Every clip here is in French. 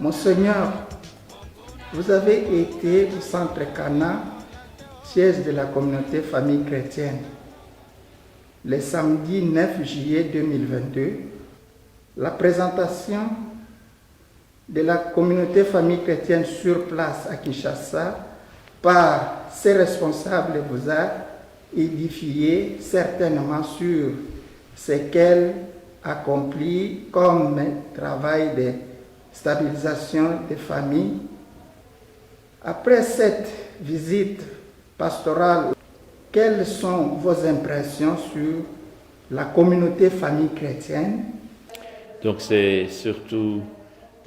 Monseigneur, vous avez été au centre Cana, siège de la communauté famille chrétienne, le samedi 9 juillet 2022. La présentation de la communauté famille chrétienne sur place à Kinshasa par ses responsables vous a édifié certainement sur ce qu'elle accomplit comme travail de stabilisation des familles. Après cette visite pastorale, quelles sont vos impressions sur la communauté famille chrétienne? Donc c'est surtout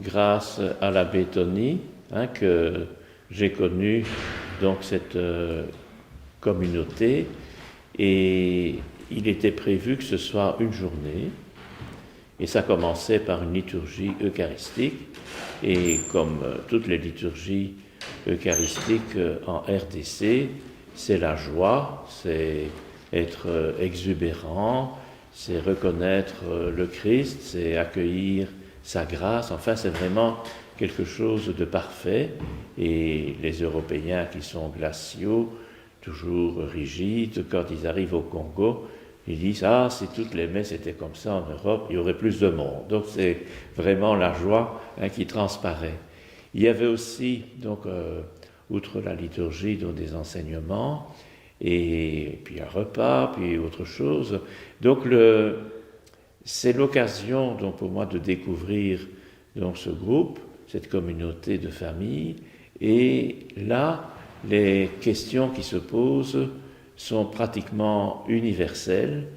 grâce à l'abbé Tony que j'ai connu donc cette communauté, et il était prévu que ce soit une journée, et ça commençait par une liturgie eucharistique, et comme toutes les liturgies eucharistiques en RDC, c'est la joie, c'est être exubérant, c'est reconnaître le Christ, c'est accueillir sa grâce, enfin c'est vraiment quelque chose de parfait. Et les Européens qui sont glaciaux, toujours rigides, quand ils arrivent au Congo, ils disent « Ah, si toutes les messes étaient comme ça en Europe, il y aurait plus de monde ». Donc c'est vraiment la joie qui transparaît. Il y avait aussi, donc, outre la liturgie, donc, des enseignements, et puis un repas, puis autre chose. Donc c'est l'occasion donc, pour moi de découvrir donc, ce groupe, cette communauté de famille, et là, les questions qui se posent sont pratiquement universelles.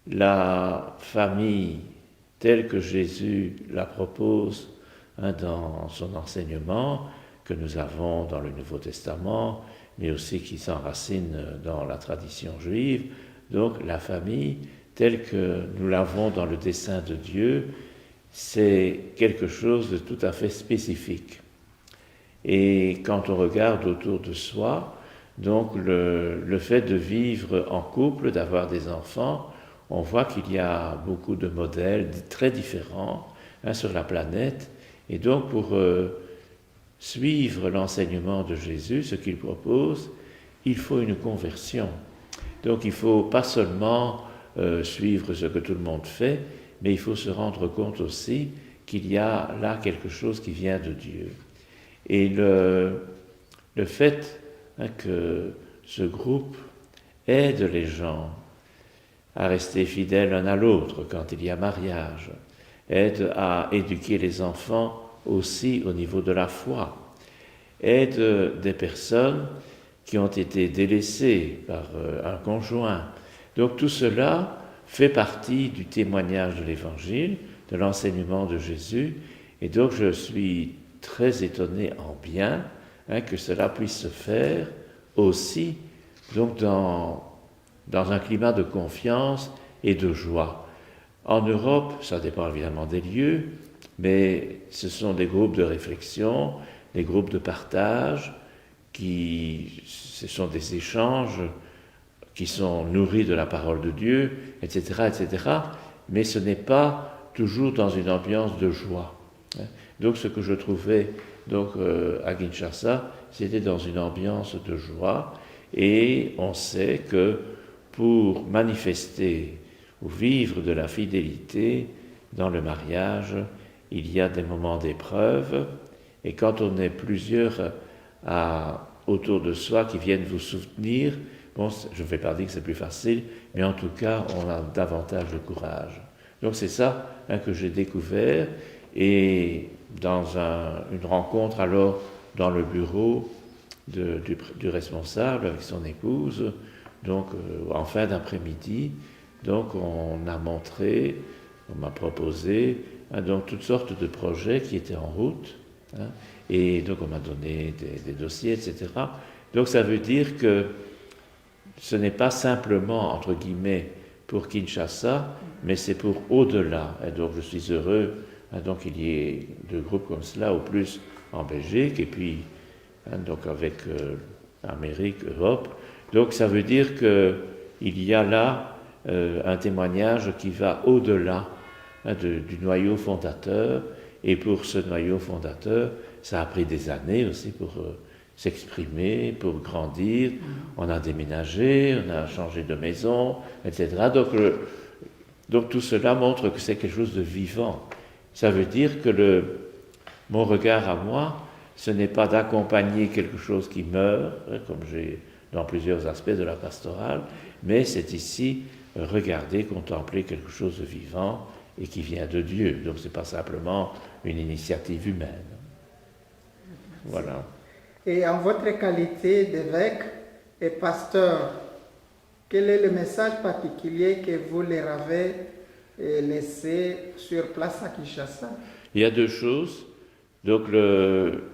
La famille telle que Jésus la propose dans son enseignement, que nous avons dans le Nouveau Testament, mais aussi qui s'enracine dans la tradition juive. Donc la famille, telle que nous l'avons dans le dessein de Dieu, c'est quelque chose de tout à fait spécifique. Et quand on regarde autour de soi, donc le fait de vivre en couple, d'avoir des enfants, on voit qu'il y a beaucoup de modèles très différents sur la planète. Et donc pour suivre l'enseignement de Jésus, ce qu'il propose, il faut une conversion. Donc il ne faut pas seulement suivre ce que tout le monde fait, mais il faut se rendre compte aussi qu'il y a là quelque chose qui vient de Dieu. Et le fait que ce groupe aide les gens à rester fidèles l'un à l'autre quand il y a mariage, aide à éduquer les enfants aussi au niveau de la foi, aide des personnes qui ont été délaissées par un conjoint. Donc tout cela fait partie du témoignage de l'Évangile, de l'enseignement de Jésus, et donc je suis très étonné en bien que cela puisse se faire aussi donc dans un climat de confiance et de joie. En Europe, ça dépend évidemment des lieux, mais ce sont des groupes de réflexion, des groupes de partage, ce sont des échanges qui sont nourris de la parole de Dieu, etc., etc., mais ce n'est pas toujours dans une ambiance de joie. Donc ce que je trouvais donc, à Kinshasa, c'était dans une ambiance de joie, et on sait que pour manifester ou vivre de la fidélité dans le mariage, il y a des moments d'épreuve, et quand on est plusieurs autour de soi qui viennent vous soutenir, bon, je ne vais pas dire que c'est plus facile, mais en tout cas, on a davantage de courage. Donc c'est ça que j'ai découvert, et dans une rencontre alors dans le bureau du responsable avec son épouse, donc en fin d'après-midi, donc on m'a proposé donc toutes sortes de projets qui étaient en route, et donc on m'a donné des dossiers, etc. Donc ça veut dire que ce n'est pas simplement, entre guillemets, pour Kinshasa, mais c'est pour au-delà. Et donc je suis heureux donc qu'il y ait deux groupes comme cela, au plus en Belgique, et puis donc avec Amérique, Europe. Donc ça veut dire qu'il y a là un témoignage qui va au-delà du noyau fondateur, Et pour ce noyau fondateur, ça a pris des années aussi pour s'exprimer, pour grandir. On a déménagé, on a changé de maison, etc. Donc tout cela montre que c'est quelque chose de vivant. Ça veut dire que mon regard à moi, ce n'est pas d'accompagner quelque chose qui meurt, comme j'ai dans plusieurs aspects de la pastorale, mais c'est ici regarder, contempler quelque chose de vivant et qui vient de Dieu. Donc ce n'est pas simplement une initiative humaine. Voilà. Et en votre qualité d'évêque et pasteur, quel est le message particulier que vous leur avez laissé sur place à Kinshasa? Il y a deux choses. Donc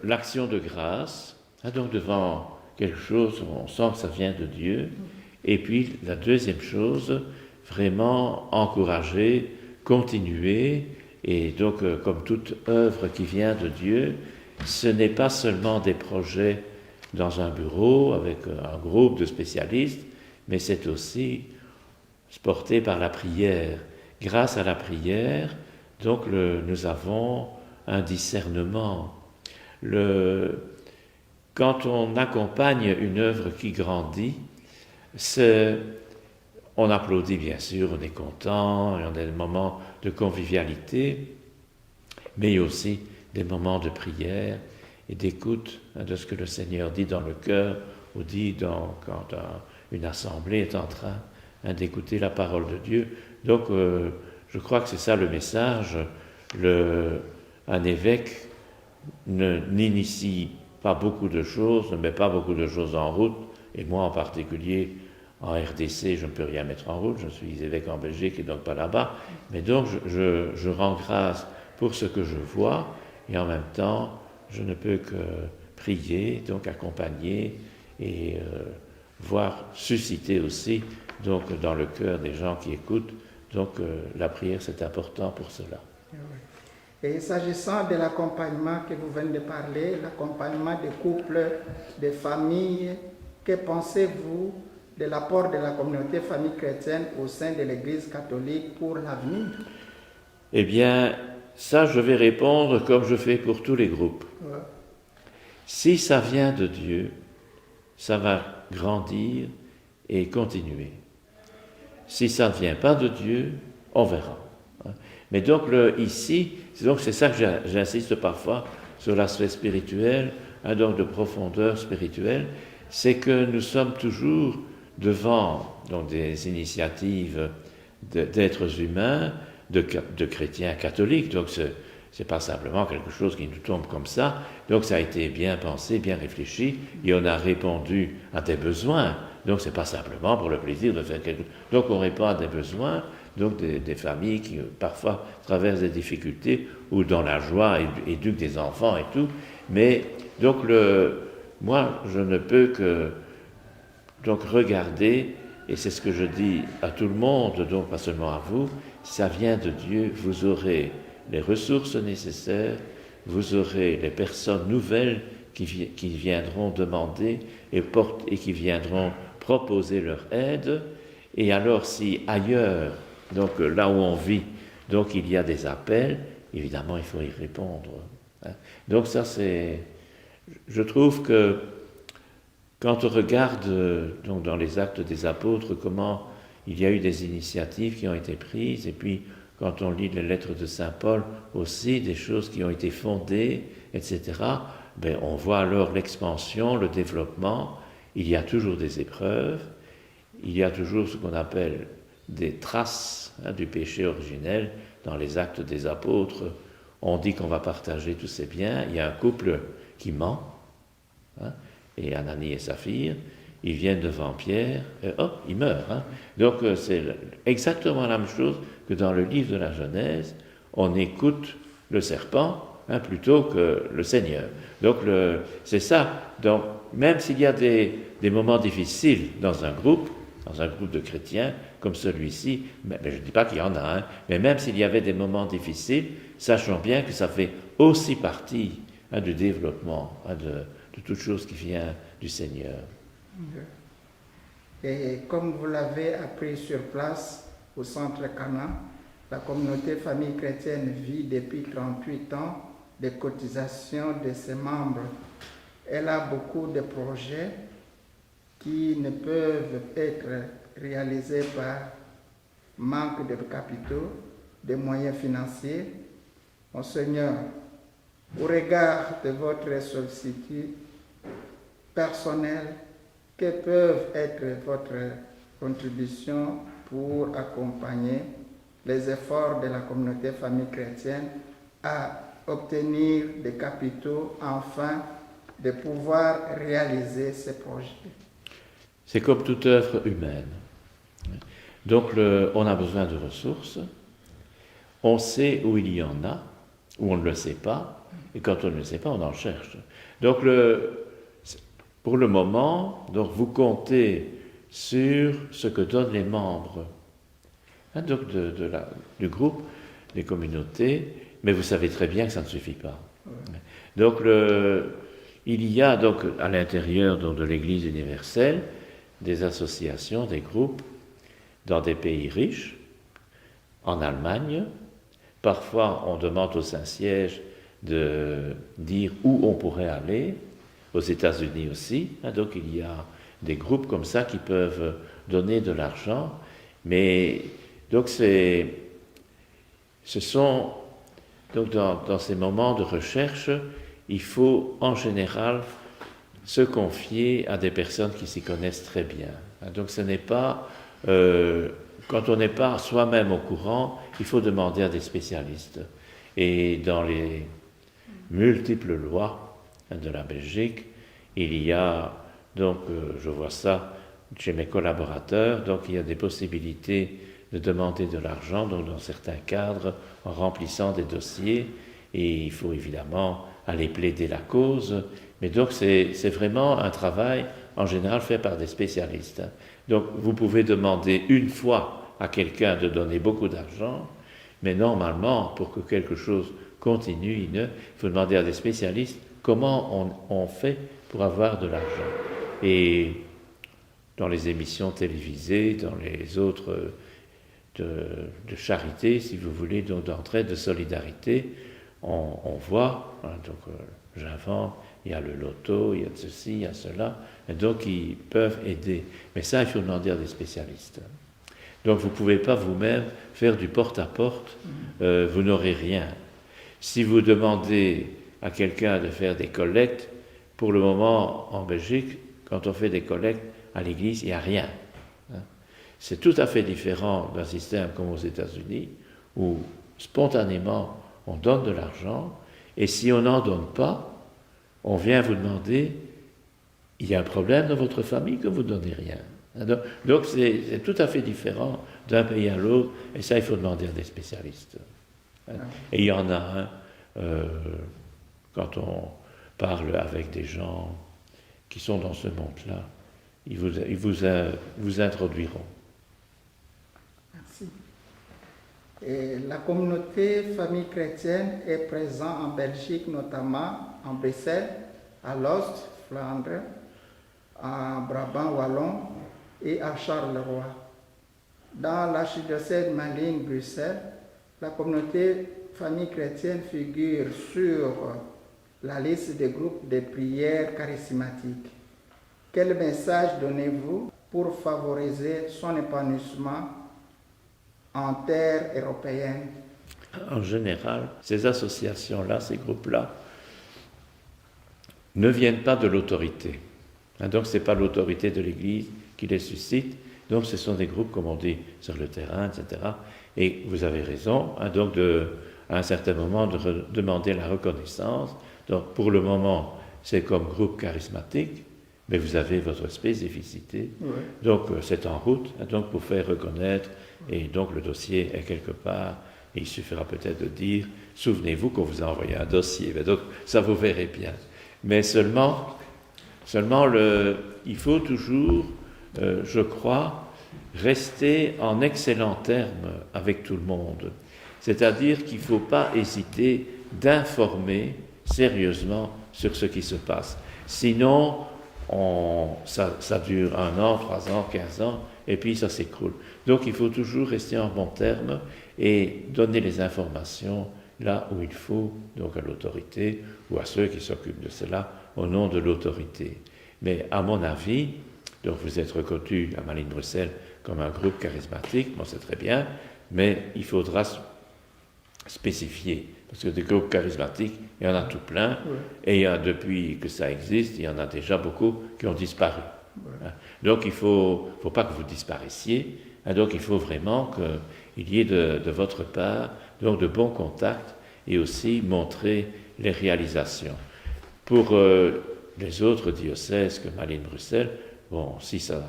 l'action de grâce, donc devant quelque chose, on sent que ça vient de Dieu. Et puis la deuxième chose, vraiment encourager, continuer. Et donc comme toute œuvre qui vient de Dieu, ce n'est pas seulement des projets dans un bureau avec un groupe de spécialistes, mais c'est aussi porté par la prière. Grâce à la prière, donc nous avons un discernement. Quand on accompagne une œuvre qui grandit, on applaudit bien sûr, on est content, et on a des moments de convivialité, mais aussi des moments de prière et d'écoute de ce que le Seigneur dit dans le cœur ou dit quand une assemblée est en train d'écouter la parole de Dieu. Donc je crois que c'est ça le message. Un évêque n'initie pas beaucoup de choses, ne met pas beaucoup de choses en route, et moi en particulier, en RDC, je ne peux rien mettre en route, je suis évêque en Belgique et donc pas là-bas, mais donc je rends grâce pour ce que je vois, et en même temps, je ne peux que prier, donc accompagner, et voir susciter aussi, donc dans le cœur des gens qui écoutent, donc la prière c'est important pour cela. Et s'agissant de l'accompagnement que vous venez de parler, l'accompagnement des couples, des familles, que pensez-vous de l'apport de la communauté famille chrétienne au sein de l'Église catholique pour l'avenir? Eh bien, ça je vais répondre comme je fais pour tous les groupes. Ouais. Si ça vient de Dieu, ça va grandir et continuer. Si ça ne vient pas de Dieu, on verra. Mais donc ici, c'est ça que j'insiste parfois sur l'aspect spirituel, donc de profondeur spirituelle, c'est que nous sommes toujours devant donc, des initiatives d'êtres humains, de chrétiens catholiques, donc c'est pas simplement quelque chose qui nous tombe comme ça, donc ça a été bien pensé, bien réfléchi, et on a répondu à des besoins, donc c'est pas simplement pour le plaisir de faire quelque chose, donc on répond à des besoins, donc des familles qui parfois traversent des difficultés ou dans la joie éduquent des enfants et tout. Mais donc moi je ne peux que donc regarder, et c'est ce que je dis à tout le monde, donc pas seulement à vous, ça vient de Dieu, vous aurez les ressources nécessaires, vous aurez les personnes nouvelles qui viendront demander et qui viendront proposer leur aide, et alors si ailleurs, donc là où on vit, donc il y a des appels, évidemment il faut y répondre. Donc ça c'est, je trouve que quand on regarde donc dans les actes des apôtres comment il y a eu des initiatives qui ont été prises, et puis quand on lit les lettres de Saint Paul aussi, des choses qui ont été fondées, etc., ben on voit alors l'expansion, le développement, il y a toujours des épreuves, il y a toujours ce qu'on appelle des traces du péché originel dans les actes des apôtres. On dit qu'on va partager tous ses biens. Il y a un couple qui ment, et Ananie et Saphir, ils viennent devant Pierre, et hop, ils meurent. Donc c'est exactement la même chose que dans le livre de la Genèse, on écoute le serpent plutôt que le Seigneur. Donc c'est ça. Donc même s'il y a des moments difficiles dans un groupe de chrétiens comme celui-ci, mais je ne dis pas qu'il y en a, mais même s'il y avait des moments difficiles, sachons bien que ça fait aussi partie du développement de toute chose qui vient du Seigneur. Et comme vous l'avez appris sur place au centre Cana, La communauté famille chrétienne vit depuis 38 ans des cotisations de ses membres. Elle a beaucoup de projets qui ne peuvent être réalisés par manque de capitaux, de moyens financiers. Monseigneur, au regard de votre sollicitude personnelle, que peuvent être votre contribution pour accompagner les efforts de la communauté famille chrétienne à obtenir des capitaux afin de pouvoir réaliser ces projets? C'est comme toute œuvre humaine. Donc on a besoin de ressources, on sait où il y en a, où on ne le sait pas, et quand on ne le sait pas, on en cherche. Donc pour le moment, donc vous comptez sur ce que donnent les membres donc du groupe, des communautés, mais vous savez très bien que ça ne suffit pas. Donc il y a donc à l'intérieur donc, de l'Église universelle des associations, des groupes dans des pays riches, en Allemagne. Parfois, on demande au Saint-Siège de dire où on pourrait aller, aux États-Unis aussi. Donc il y a des groupes comme ça qui peuvent donner de l'argent, mais donc ce sont donc dans ces moments de recherche, il faut en général se confier à des personnes qui s'y connaissent très bien. Donc ce n'est pas, quand on n'est pas soi-même au courant, il faut demander à des spécialistes. Et dans les multiples lois de la Belgique, il y a, donc je vois ça chez mes collaborateurs, donc il y a des possibilités de demander de l'argent, donc dans certains cadres, en remplissant des dossiers, et il faut évidemment aller plaider la cause, mais donc c'est vraiment un travail en général fait par des spécialistes. Donc vous pouvez demander une fois à quelqu'un de donner beaucoup d'argent, mais normalement, pour que quelque chose continue, il faut demander à des spécialistes comment on fait pour avoir de l'argent. Et dans les émissions télévisées, dans les autres de charité, si vous voulez, donc d'entraide, de solidarité, on voit, donc j'invente, il y a le loto, il y a ceci, il y a cela, et donc ils peuvent aider. Mais ça, il faut demander à des spécialistes. Donc vous ne pouvez pas vous-même faire du porte-à-porte, vous n'aurez rien. Si vous demandez à quelqu'un de faire des collectes, pour le moment en Belgique, quand on fait des collectes à l'église, il n'y a rien. C'est tout à fait différent d'un système comme aux États-Unis, où spontanément on donne de l'argent, et si on n'en donne pas, on vient vous demander, il y a un problème dans votre famille que vous ne donnez rien. Donc c'est tout à fait différent d'un pays à l'autre, et ça il faut demander à des spécialistes. Et il y en a quand on parle avec des gens qui sont dans ce monde-là, ils vous introduiront. Merci. Et la communauté famille chrétienne est présente en Belgique, notamment en Bruxelles, à Lost, Flandre, à Brabant Wallon et à Charleroi. Dans l'archidiocèse Malines-Bruxelles, la communauté famille chrétienne figure sur la liste des groupes de prière charismatiques. Quel message donnez-vous pour favoriser son épanouissement en terre européenne? En général, ces associations-là, ces groupes-là, ne viennent pas de l'autorité. Donc ce n'est pas l'autorité de l'Église qui les suscite, donc ce sont des groupes, comme on dit, sur le terrain, etc. Et vous avez raison, donc à un certain moment de demander la reconnaissance. Donc pour le moment, c'est comme groupe charismatique, mais vous avez votre spécificité. Oui. Donc c'est en route, donc pour faire reconnaître, et donc le dossier est quelque part, et il suffira peut-être de dire, souvenez-vous qu'on vous a envoyé un dossier, mais donc ça vous verrez bien. Mais seulement il faut toujours, je crois, rester en excellents termes avec tout le monde. C'est-à-dire qu'il ne faut pas hésiter d'informer sérieusement sur ce qui se passe. Sinon, ça dure 1 an, 3 ans, 15 ans, et puis ça s'écroule. Donc il faut toujours rester en bons termes et donner les informations là où il faut, donc à l'autorité ou à ceux qui s'occupent de cela au nom de l'autorité. Mais à mon avis, donc vous êtes reconnu à Malines-Bruxelles comme un groupe charismatique, bon c'est très bien, mais il faudra spécifier, parce que des groupes charismatiques, il y en a tout plein, et depuis que ça existe, il y en a déjà beaucoup qui ont disparu. Donc il ne faut pas que vous disparaissiez, donc il faut vraiment qu'il y ait de votre part donc de bons contacts et aussi montrer les réalisations. Pour les autres diocèses que Malines-Bruxelles, bon, si ça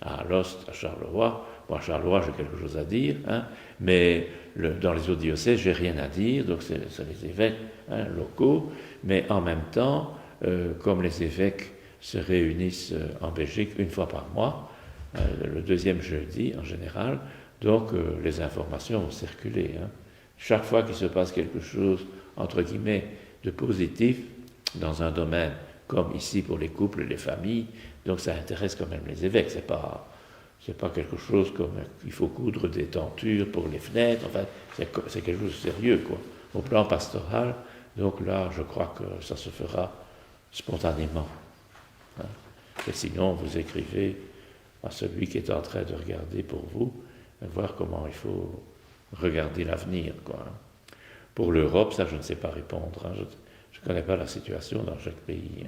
à Alost, à Charleroi, bon, à Charleroi j'ai quelque chose à dire, mais dans les autres diocèses j'ai rien à dire, donc c'est les évêques locaux, mais en même temps, comme les évêques se réunissent en Belgique une fois par mois, le deuxième jeudi en général, donc les informations vont circuler. Chaque fois qu'il se passe quelque chose, entre guillemets, de positif dans un domaine, comme ici pour les couples et les familles, donc ça intéresse quand même les évêques. C'est pas quelque chose comme il faut coudre des tentures pour les fenêtres, enfin, c'est quelque chose de sérieux, quoi. Au plan pastoral, donc là, je crois que ça se fera spontanément. Et sinon, vous écrivez à celui qui est en train de regarder pour vous, voir comment il faut regarder l'avenir, quoi. Pour l'Europe, ça, je ne sais pas répondre. Je ne connais pas la situation dans chaque pays.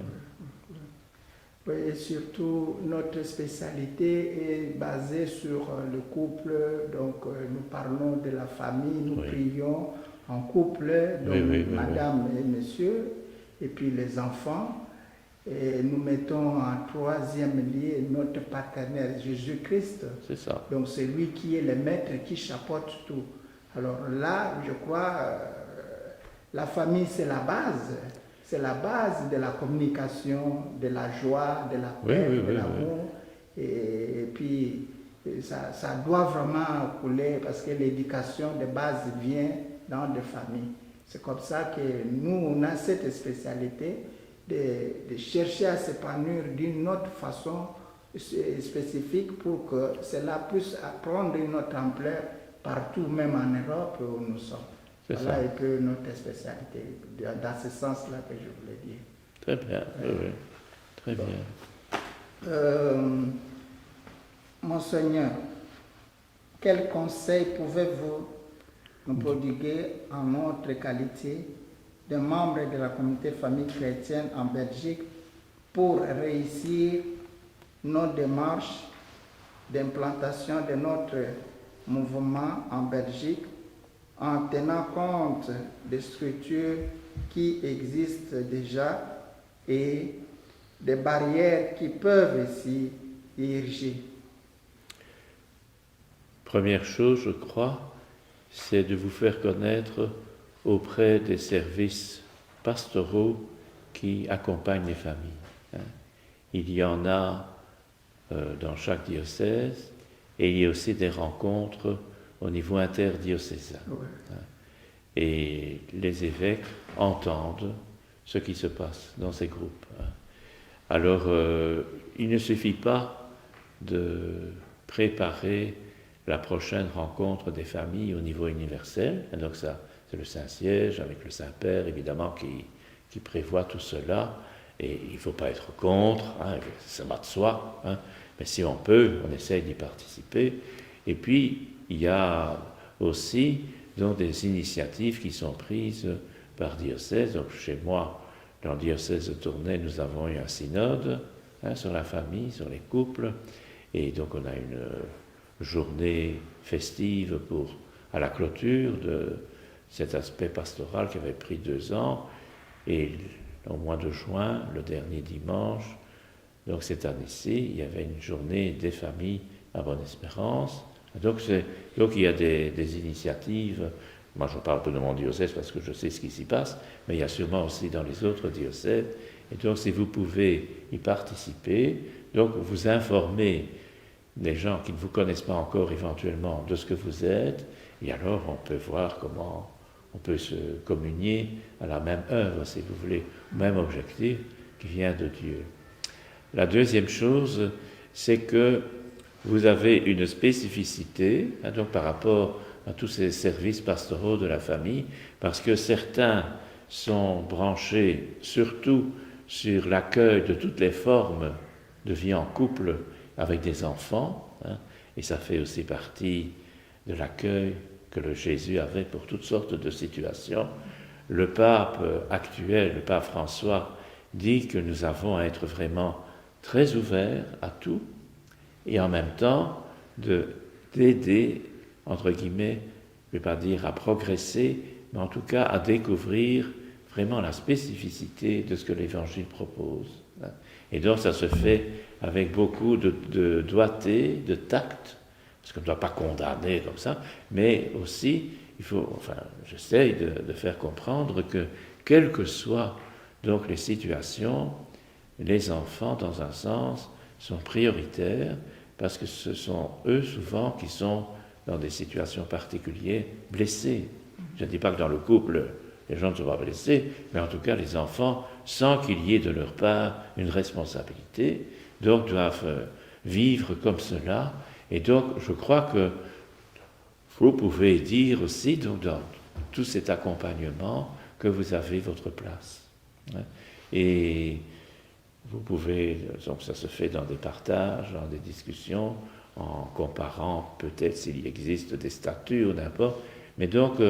Oui, et surtout, notre spécialité est basée sur le couple. Donc, nous parlons de la famille, nous prions en couple, donc madame et monsieur, et puis les enfants. Et nous mettons en troisième lieu notre partenaire Jésus-Christ. C'est ça. Donc, c'est lui qui est le maître, qui chapeaute tout. Alors là, je crois, la famille, c'est la base. C'est la base de la communication, de la joie, de la paix, de l'amour. Et puis, ça doit vraiment couler parce que l'éducation de base vient dans des familles. C'est comme ça que nous, on a cette spécialité de chercher à s'épanouir d'une autre façon spécifique pour que cela puisse prendre une autre ampleur partout, même en Europe où nous sommes. Voilà un peu notre spécialité, dans ce sens-là que je voulais dire. Très bien, très bien. Monseigneur, quel conseil pouvez-vous nous prodiguer en notre qualité de membre de la communauté famille chrétienne en Belgique pour réussir nos démarches d'implantation de notre mouvement en Belgique en tenant compte des structures qui existent déjà et des barrières qui peuvent s'y ériger? Première chose, je crois, c'est de vous faire connaître auprès des services pastoraux qui accompagnent les familles. Il y en a dans chaque diocèse et il y a aussi des rencontres au niveau interdiocésain. Et les évêques entendent ce qui se passe dans ces groupes. Alors, il ne suffit pas de préparer la prochaine rencontre des familles au niveau universel. Et donc ça, c'est le Saint-Siège avec le Saint-Père, évidemment, qui prévoit tout cela. Et il ne faut pas être contre, ça va de soi. Mais si on peut, on essaye d'y participer. Et puis, il y a aussi donc, des initiatives qui sont prises par diocèse. Donc, chez moi, dans le diocèse de Tournai, nous avons eu un synode sur la famille, sur les couples. Et donc, on a une journée festive à la clôture de cet aspect pastoral qui avait pris 2 ans. Et au mois de juin, le dernier dimanche, donc cette année-ci, il y avait une journée des familles à Bonne-Espérance. Donc il y a des initiatives. Moi, je parle peu de mon diocèse parce que je sais ce qui s'y passe, mais il y a sûrement aussi dans les autres diocèses. Et donc, si vous pouvez y participer, donc vous informez les gens qui ne vous connaissent pas encore éventuellement de ce que vous êtes, et alors on peut voir comment on peut se communier à la même œuvre, si vous voulez, au même objectif qui vient de Dieu. La deuxième chose, c'est que vous avez une spécificité, donc par rapport à tous ces services pastoraux de la famille, parce que certains sont branchés surtout sur l'accueil de toutes les formes de vie en couple avec des enfants, hein, et ça fait aussi partie de l'accueil que le Jésus avait pour toutes sortes de situations. Le pape actuel, le pape François, dit que nous avons à être vraiment très ouverts à tout et en même temps d'aider, entre guillemets, je ne vais pas dire à progresser, mais en tout cas à découvrir vraiment la spécificité de ce que l'Évangile propose. Et donc ça se fait avec beaucoup de doigté, de tact, parce qu'on ne doit pas condamner comme ça, mais aussi, j'essaye de faire comprendre que, quelles que soient donc les situations, les enfants, dans un sens, sont prioritaires, parce que ce sont eux souvent qui sont dans des situations particulières blessés. Je ne dis pas que dans le couple, les gens ne sont pas blessés, mais en tout cas les enfants, sans qu'il y ait de leur part une responsabilité, donc doivent vivre comme cela. Et donc je crois que vous pouvez dire aussi, donc dans tout cet accompagnement, que vous avez votre place. Et vous pouvez, donc ça se fait dans des partages, dans des discussions, en comparant peut-être s'il existe des statuts ou n'importe. Mais donc,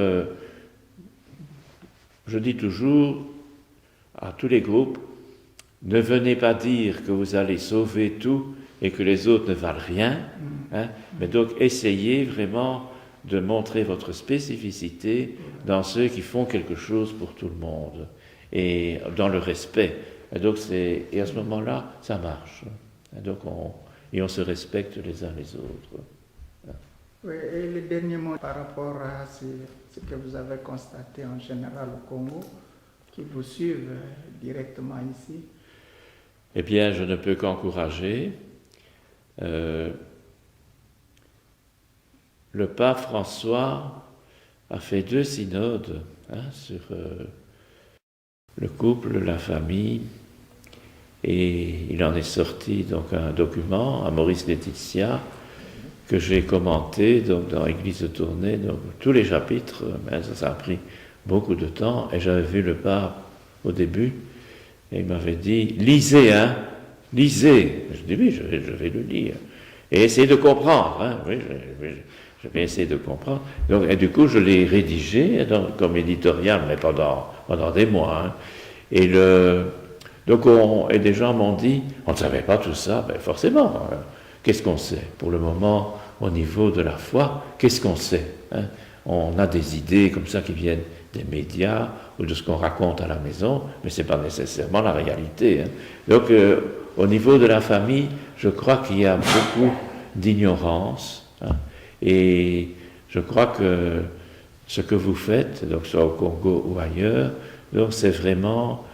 je dis toujours à tous les groupes, ne venez pas dire que vous allez sauver tout et que les autres ne valent rien, hein, mais donc essayez vraiment de montrer votre spécificité dans ceux qui font quelque chose pour tout le monde et dans le respect. Et donc et à ce moment-là, ça marche. Et donc on se respecte les uns les autres. Oui, et le dernier mot par rapport à ce que vous avez constaté en général au Congo, qui vous suivent directement ici. Eh bien, je ne peux qu'encourager. Le pape François a fait 2 synodes sur le couple, la famille, et il en est sorti donc un document à Maurice Laetitia que j'ai commenté donc dans Église de Tournai, donc tous les chapitres, mais ça a pris beaucoup de temps, et j'avais vu le pape au début, et il m'avait dit « Lisez, lisez !» Je dis « Oui, je vais le lire. » Et essayez de comprendre, oui, je vais essayer de comprendre. Donc, et du coup, je l'ai rédigé comme éditorial, mais pendant des mois. Et des gens m'ont dit, on ne savait pas tout ça, ben forcément. Qu'est-ce qu'on sait? Pour le moment, au niveau de la foi, qu'est-ce qu'on sait? On a des idées comme ça qui viennent des médias ou de ce qu'on raconte à la maison, mais ce n'est pas nécessairement la réalité. Donc, au niveau de la famille, je crois qu'il y a beaucoup d'ignorance. Et je crois que ce que vous faites, donc soit au Congo ou ailleurs, donc c'est vraiment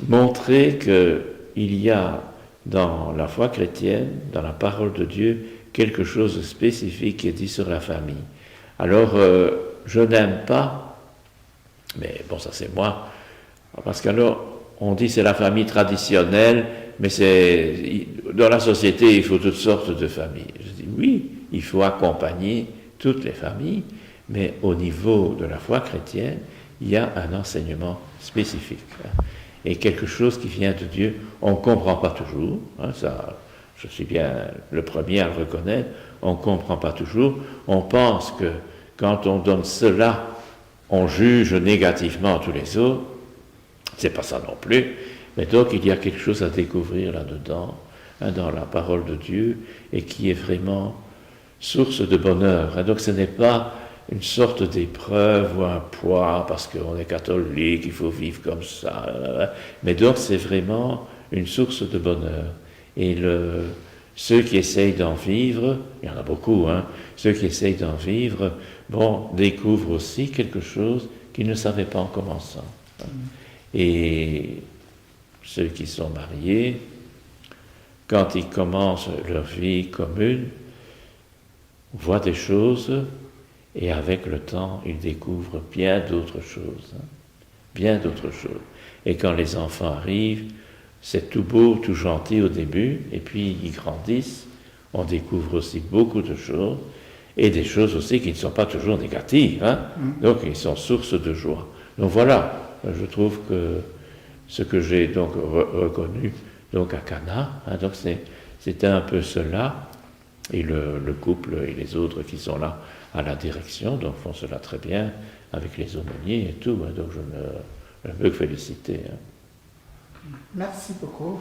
montrer qu'il y a dans la foi chrétienne, dans la parole de Dieu, quelque chose de spécifique qui est dit sur la famille. Alors, je n'aime pas, mais bon, ça c'est moi, parce qu'alors, on dit c'est la famille traditionnelle, mais dans la société, il faut toutes sortes de familles. Je dis oui, il faut accompagner toutes les familles, mais au niveau de la foi chrétienne, il y a un enseignement spécifique. Et quelque chose qui vient de Dieu, on ne comprend pas toujours, ça, je suis bien le premier à le reconnaître, on ne comprend pas toujours, on pense que quand on donne cela, on juge négativement tous les autres, c'est pas ça non plus, mais donc il y a quelque chose à découvrir là-dedans, dans la parole de Dieu, et qui est vraiment source de bonheur. Et donc ce n'est pas une sorte d'épreuve ou un poids parce qu'on est catholique, il faut vivre comme ça. Mais donc c'est vraiment une source de bonheur. Et ceux qui essayent d'en vivre, il y en a beaucoup, ceux qui essayent d'en vivre, découvrent aussi quelque chose qu'ils ne savaient pas en commençant. Et ceux qui sont mariés, quand ils commencent leur vie commune, voient des choses et avec le temps, ils découvrent bien d'autres choses. Bien d'autres choses. Et quand les enfants arrivent, c'est tout beau, tout gentil au début, et puis ils grandissent, on découvre aussi beaucoup de choses, et des choses aussi qui ne sont pas toujours négatives, hein, donc ils sont source de joie. Donc voilà, je trouve que ce que j'ai donc reconnu donc à Cana, hein, donc c'était un peu cela, et le couple et les autres qui sont là à la direction, donc font cela très bien avec les aumôniers et tout, hein, donc je ne peux que féliciter. Hein. Merci beaucoup.